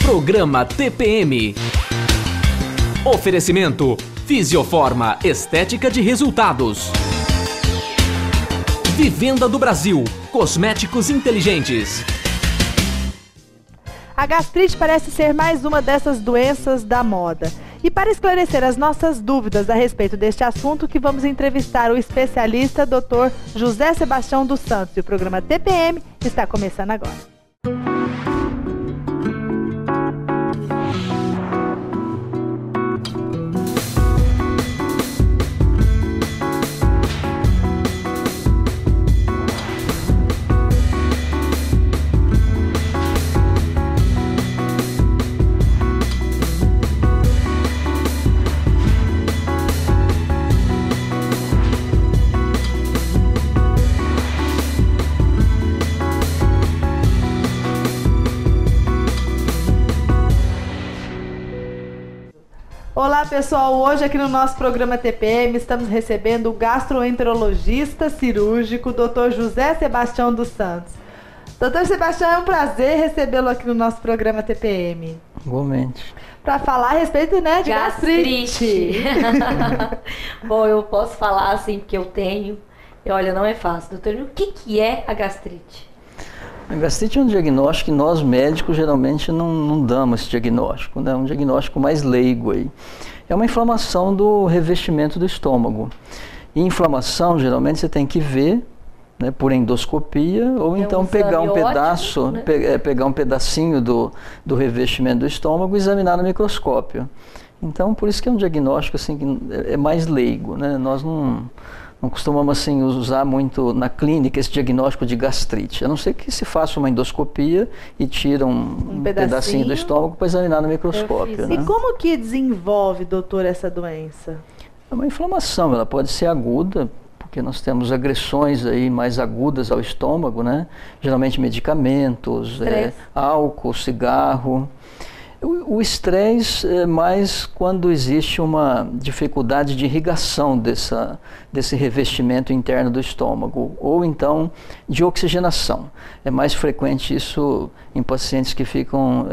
Programa TPM. Oferecimento Fisioforma Estética de Resultados. Vivenda do Brasil, cosméticos inteligentes. A gastrite parece ser mais uma dessas doenças da moda. E para esclarecer as nossas dúvidas a respeito deste assunto, que vamos entrevistar o especialista Dr. José Sebastião dos Santos. E o programa TPM está começando agora. Olá pessoal, hoje aqui no nosso programa TPM estamos recebendo o gastroenterologista cirúrgico Dr. José Sebastião dos Santos. Dr. Sebastião, é um prazer recebê-lo aqui no nosso programa TPM. Igualmente. Para falar a respeito, né, de gastrite. Bom, eu posso falar assim, porque eu tenho. E olha, não é fácil. Doutor, o que é a gastrite? A gastrite é um diagnóstico que nós médicos geralmente não damos esse diagnóstico, né? É um diagnóstico mais leigo aí. É uma inflamação do revestimento do estômago. E inflamação geralmente você tem que ver, né, por endoscopia ou então pegar um pedaço, ótimo, né? Pegar um pedacinho do revestimento do estômago e examinar no microscópio. Então por isso que é um diagnóstico assim que é mais leigo, né? Nós não costumamos assim, usar muito na clínica esse diagnóstico de gastrite, a não ser que se faça uma endoscopia e tira um pedacinho do estômago para examinar no microscópio. Né? E como que desenvolve, doutor, essa doença? É uma inflamação, ela pode ser aguda, porque nós temos agressões aí mais agudas ao estômago, né? Geralmente medicamentos, álcool, cigarro. O estresse é mais quando existe uma dificuldade de irrigação desse revestimento interno do estômago, ou então de oxigenação. É mais frequente isso em pacientes que ficam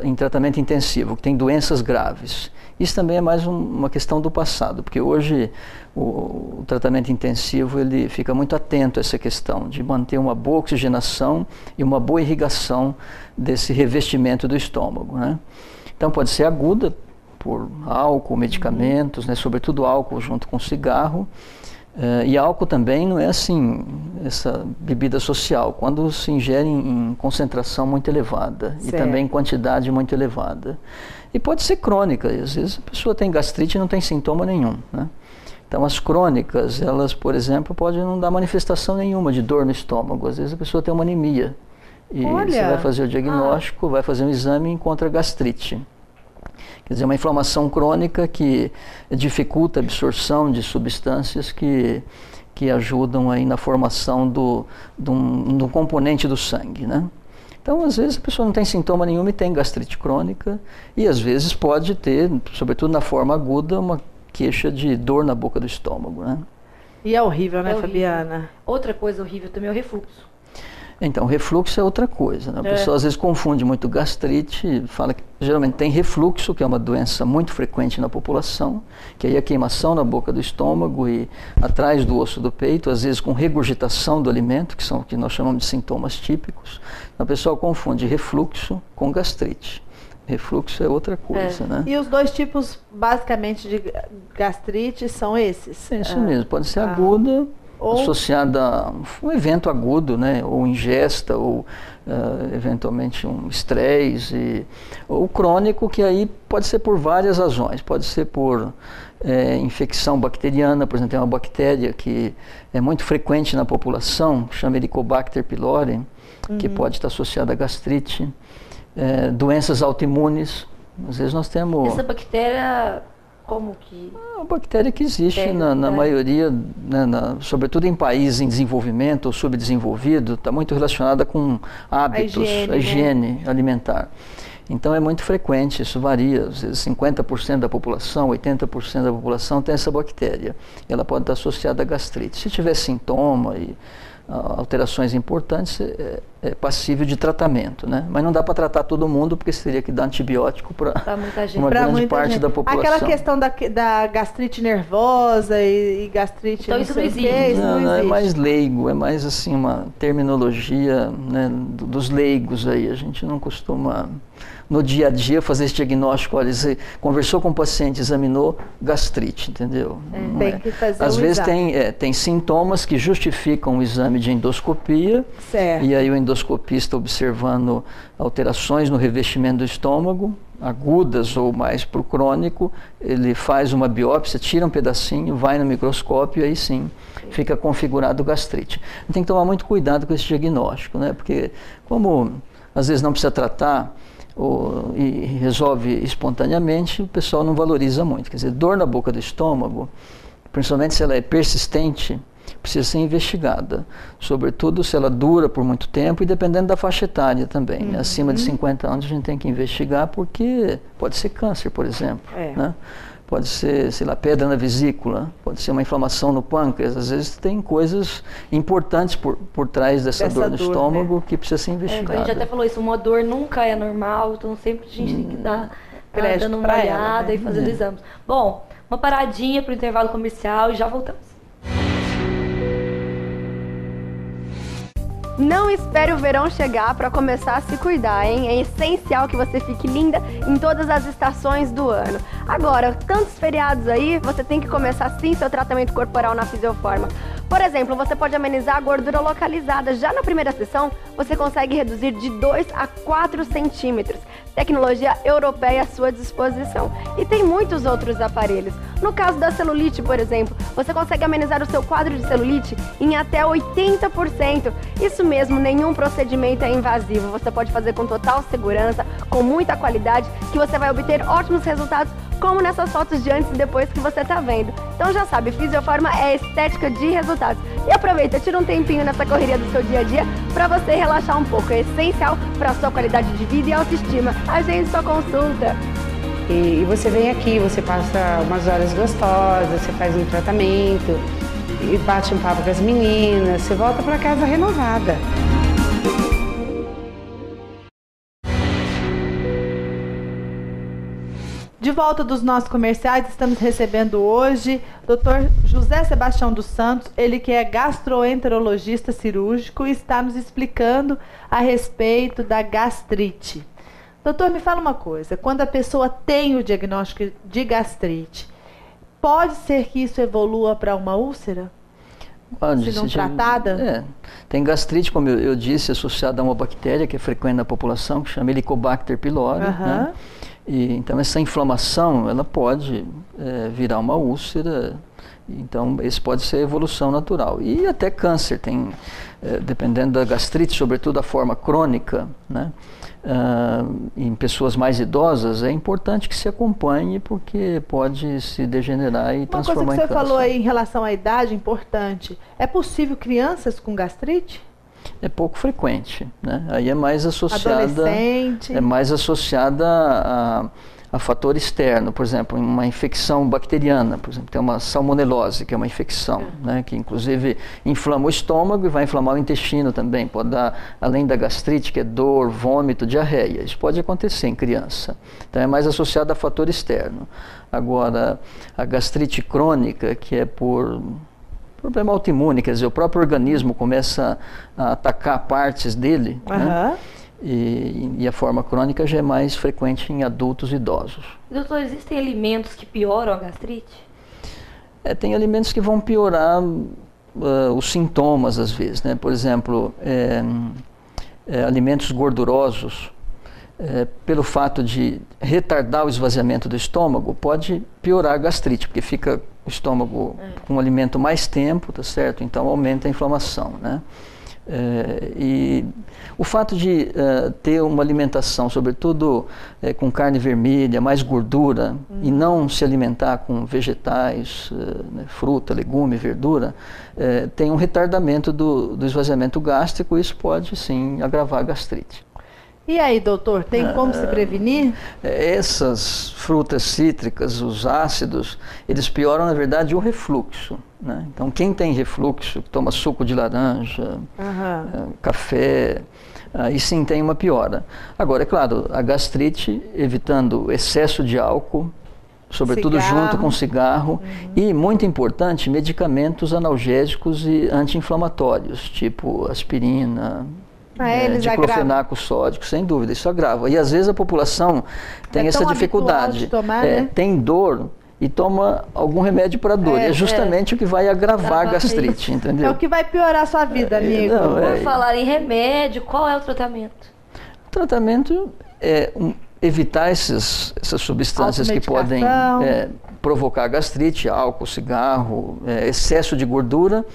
em tratamento intensivo, que têm doenças graves. Isso também é mais uma questão do passado, porque hoje o tratamento intensivo ele fica muito atento a essa questão de manter uma boa oxigenação e uma boa irrigação desse revestimento do estômago, né? Então pode ser aguda por álcool, medicamentos, né? Sobretudo álcool junto com cigarro. E álcool também não é assim, essa bebida social, quando se ingere em concentração muito elevada e também em quantidade muito elevada. E pode ser crônica, e às vezes a pessoa tem gastrite e não tem sintoma nenhum, né? Então as crônicas, elas, por exemplo, podem não dar manifestação nenhuma de dor no estômago, às vezes a pessoa tem uma anemia. E você vai fazer o diagnóstico, vai fazer um exame e encontra gastrite. Quer dizer, uma inflamação crônica que dificulta a absorção de substâncias que ajudam aí na formação do componente do sangue, né? Então, às vezes, a pessoa não tem sintoma nenhum e tem gastrite crônica, e às vezes pode ter, sobretudo na forma aguda, uma queixa de dor na boca do estômago, né? E é horrível, né, Fabiana? Outra coisa horrível também é o refluxo. Então, refluxo é outra coisa, né? A pessoa às vezes confunde muito gastrite, fala que geralmente tem refluxo, que é uma doença muito frequente na população, que aí é queimação na boca do estômago e atrás do osso do peito, às vezes com regurgitação do alimento, que são o que nós chamamos de sintomas típicos. A pessoa confunde refluxo com gastrite. Refluxo é outra coisa, né? E os dois tipos, basicamente, de gastrite são esses? É isso mesmo, pode ser aguda, associada a um evento agudo, né, ou ingesta, ou eventualmente um estresse, ou crônico, que aí pode ser por várias razões, pode ser por infecção bacteriana, por exemplo, tem uma bactéria que é muito frequente na população, chama Helicobacter pylori, que pode estar associada a gastrite, doenças autoimunes, às vezes nós temos... Essa bactéria... Como que... É uma bactéria que existe na maioria, né, sobretudo em países em desenvolvimento ou subdesenvolvido, está muito relacionada com hábitos, a higiene alimentar. Então é muito frequente, isso varia, às vezes 50% da população, 80% da população tem essa bactéria. Ela pode estar associada à gastrite. Se tiver sintoma e alterações importantes, passível de tratamento, né? Mas não dá para tratar todo mundo, porque você teria que dar antibiótico para uma grande parte da população. Aquela questão da gastrite nervosa e gastrite... Então isso não existe. Não, é mais leigo, é mais assim uma terminologia, né, dos leigos aí. A gente não costuma, no dia a dia, fazer esse diagnóstico. Olha, você conversou com o paciente, examinou gastrite, entendeu? Tem que fazer Às vezes tem sintomas que justificam o exame de endoscopia. Certo. E aí o endoscopista, observando alterações no revestimento do estômago, agudas ou mais para o crônico, ele faz uma biópsia, tira um pedacinho, vai no microscópio e aí sim fica configurado gastrite. Tem que tomar muito cuidado com esse diagnóstico, né? Porque como às vezes não precisa tratar e resolve espontaneamente, o pessoal não valoriza muito. Quer dizer, dor na boca do estômago, principalmente se ela é persistente, precisa ser investigada, sobretudo se ela dura por muito tempo e dependendo da faixa etária também. Né? Acima de 50 anos a gente tem que investigar, porque pode ser câncer, por exemplo, né? Pode ser, sei lá, pedra na vesícula, pode ser uma inflamação no pâncreas. Às vezes tem coisas importantes por trás dessa dor no estômago, que precisa ser investigada. A gente até falou isso, uma dor nunca é normal, então sempre a gente tem que dar dando uma olhada e fazendo exames. Bom, uma paradinha para o intervalo comercial e já voltamos. Não espere o verão chegar para começar a se cuidar, hein? É essencial que você fique linda em todas as estações do ano. Agora, tantos feriados aí, você tem que começar sim seu tratamento corporal na Fisioforma. Por exemplo, você pode amenizar a gordura localizada. Já na primeira sessão, você consegue reduzir de 2 a 4 centímetros. Tecnologia europeia à sua disposição. E tem muitos outros aparelhos. No caso da celulite, por exemplo, você consegue amenizar o seu quadro de celulite em até 80%. Isso mesmo, nenhum procedimento é invasivo. Você pode fazer com total segurança, com muita qualidade, que você vai obter ótimos resultados, como nessas fotos de antes e depois que você está vendo. Então já sabe, Fisioforma é estética de resultados. E aproveita, tira um tempinho nessa correria do seu dia a dia para você relaxar um pouco. É essencial para a sua qualidade de vida e autoestima. Agende sua consulta. E você vem aqui, você passa umas horas gostosas, você faz um tratamento, e bate um papo com as meninas, você volta para casa renovada. De volta dos nossos comerciais, estamos recebendo hoje Dr. José Sebastião dos Santos, ele que é gastroenterologista cirúrgico e está nos explicando a respeito da gastrite. Doutor, me fala uma coisa, quando a pessoa tem o diagnóstico de gastrite, pode ser que isso evolua para uma úlcera? Pode, se não tratada? Tem gastrite, como eu disse, associada a uma bactéria que é frequente na população, que chama Helicobacter pylori, né? E, então essa inflamação, ela pode virar uma úlcera, então esse pode ser evolução natural. E até câncer, tem, dependendo da gastrite, sobretudo a forma crônica, né? Em pessoas mais idosas, é importante que se acompanhe, porque pode se degenerar e transformar em câncer. Uma coisa que você falou aí em relação à idade, importante, é possível crianças com gastrite? É pouco frequente, né? Aí é mais associada, adolescente. É mais associada a fator externo, por exemplo, uma infecção bacteriana, por exemplo, tem uma salmonelose, que é uma infecção, né, que inclusive inflama o estômago e vai inflamar o intestino também, pode dar, além da gastrite, que é dor, vômito, diarreia, isso pode acontecer em criança, então é mais associado a fator externo. Agora, a gastrite crônica, que é por problema autoimune, quer dizer, o próprio organismo começa a atacar partes dele, né? E a forma crônica já é mais frequente em adultos e idosos. Doutor, existem alimentos que pioram a gastrite? Tem alimentos que vão piorar os sintomas às vezes, né? Por exemplo, alimentos gordurosos, pelo fato de retardar o esvaziamento do estômago, pode piorar a gastrite, porque fica o estômago com o alimento mais tempo, tá certo? Então aumenta a inflamação, né? E o fato de ter uma alimentação, sobretudo com carne vermelha, mais gordura, e não se alimentar com vegetais, né, fruta, legume, verdura, tem um retardamento do esvaziamento gástrico, e isso pode sim agravar a gastrite. E aí, doutor, tem como se prevenir? Essas frutas cítricas, os ácidos, eles pioram, na verdade, o refluxo, né? Então, quem tem refluxo, toma suco de laranja, café, aí sim tem uma piora. Agora, é claro, a gastrite, evitando excesso de álcool, sobretudo junto com cigarro, e, muito importante, medicamentos analgésicos e anti-inflamatórios, tipo aspirina, diclofenaco sódico, sem dúvida, isso agrava. E às vezes a população tem essa dificuldade, tomar, né? Tem dor e toma algum remédio para dor. É justamente o que vai agravar a gastrite, entendeu? É o que vai piorar a sua vida, amigo. Por falar em remédio, qual é o tratamento? O tratamento é evitar essas substâncias que podem provocar gastrite, álcool, cigarro, excesso de gordura,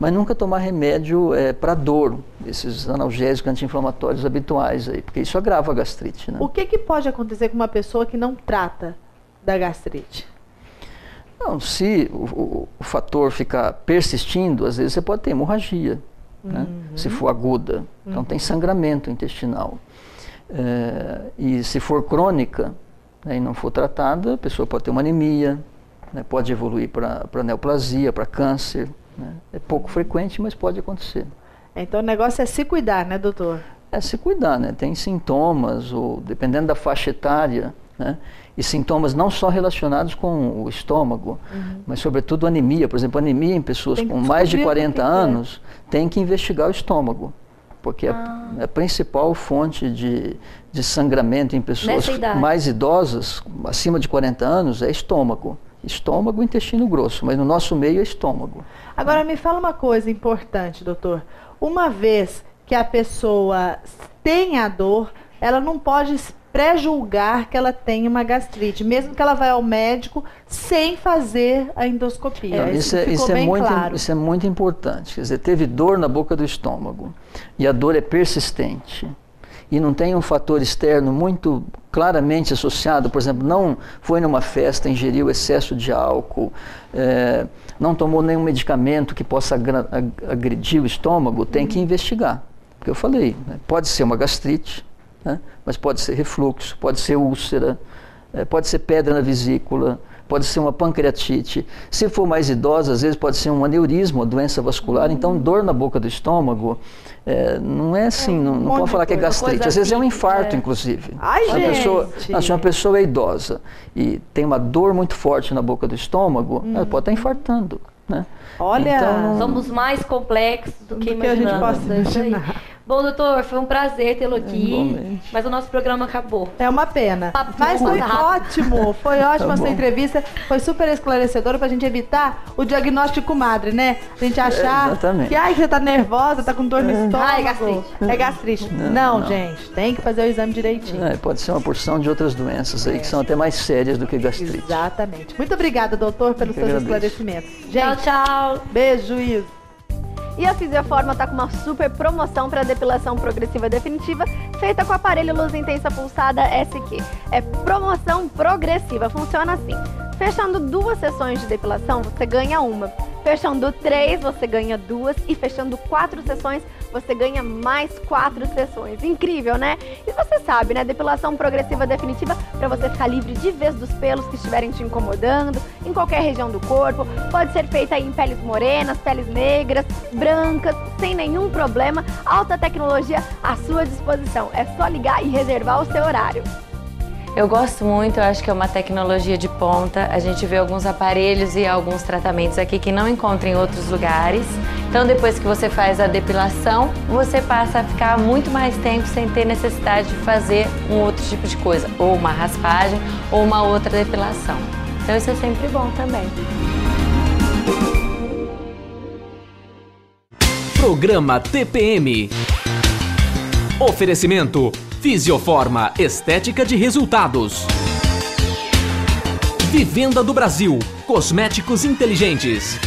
mas nunca tomar remédio para dor, esses analgésicos anti-inflamatórios habituais aí, porque isso agrava a gastrite, né? O que pode acontecer com uma pessoa que não trata da gastrite? Não, se o fator ficar persistindo, às vezes você pode ter hemorragia, né? Se for aguda, então tem sangramento intestinal. E se for crônica, né, e não for tratada, a pessoa pode ter uma anemia, né, pode evoluir para neoplasia, para câncer, né? É pouco frequente, mas pode acontecer. Então o negócio é se cuidar, né, doutor? É se cuidar, né? Tem sintomas, ou dependendo da faixa etária, né? E sintomas não só relacionados com o estômago, mas sobretudo anemia. Por exemplo, anemia em pessoas com mais de 40 anos, tem que investigar o estômago. Porque a principal fonte de sangramento em pessoas mais idosas, acima de 40 anos, é estômago. Estômago e intestino grosso, mas no nosso meio é estômago. Agora me fala uma coisa importante, doutor. Uma vez que a pessoa tem a dor, ela não pode pré-julgar que ela tem uma gastrite, mesmo que ela vá ao médico sem fazer a endoscopia. Isso é muito importante. Quer dizer, teve dor na boca do estômago e a dor é persistente e não tem um fator externo muito claramente associado, por exemplo, não foi numa festa, ingeriu excesso de álcool, não tomou nenhum medicamento que possa agredir o estômago, tem que investigar. Porque eu falei, né, pode ser uma gastrite, né, mas pode ser refluxo, pode ser úlcera, pode ser pedra na vesícula, pode ser uma pancreatite. Se for mais idosa, às vezes pode ser um aneurisma, uma doença vascular. Então, dor na boca do estômago não é assim, não pode falar que é gastrite. Às vezes é um infarto, inclusive. Ai, se uma pessoa é idosa e tem uma dor muito forte na boca do estômago, ela pode estar infartando, né? Olha, então, somos mais complexos do que a gente possa imaginar. Bom, doutor, foi um prazer tê-lo aqui, mas o nosso programa acabou. É uma pena. Mas foi ótimo, foi ótima essa entrevista, foi super esclarecedora pra gente evitar o diagnóstico madre, né? A gente achar que você tá nervosa, tá com dor no estômago. É gastrite. É gastrite. Não, gente, tem que fazer o exame direitinho. Pode ser uma porção de outras doenças aí que são até mais sérias do que gastrite. Exatamente. Muito obrigada, doutor, pelos seus esclarecimentos. Gente, tchau. Beijo, juízo. E a Fisioforma está com uma super promoção para depilação progressiva definitiva, feita com o aparelho Luz Intensa Pulsada SQ. É promoção progressiva, funciona assim. Fechando 2 sessões de depilação, você ganha uma. Fechando 3, você ganha 2. E fechando 4 sessões, você ganha mais 4 sessões. Incrível, né? E você sabe, né? Depilação progressiva definitiva para você ficar livre de vez dos pelos que estiverem te incomodando, em qualquer região do corpo. Pode ser feita aí em peles morenas, peles negras, brancas, sem nenhum problema. Alta tecnologia à sua disposição. É só ligar e reservar o seu horário. Eu gosto muito, eu acho que é uma tecnologia de ponta. A gente vê alguns aparelhos e alguns tratamentos aqui que não encontra em outros lugares. Então, depois que você faz a depilação, você passa a ficar muito mais tempo sem ter necessidade de fazer um outro tipo de coisa, ou uma raspagem, ou uma outra depilação. Então, isso é sempre bom também. Programa TPM. Oferecimento Fisioforma, estética de resultados. Vivenda do Brasil, cosméticos inteligentes.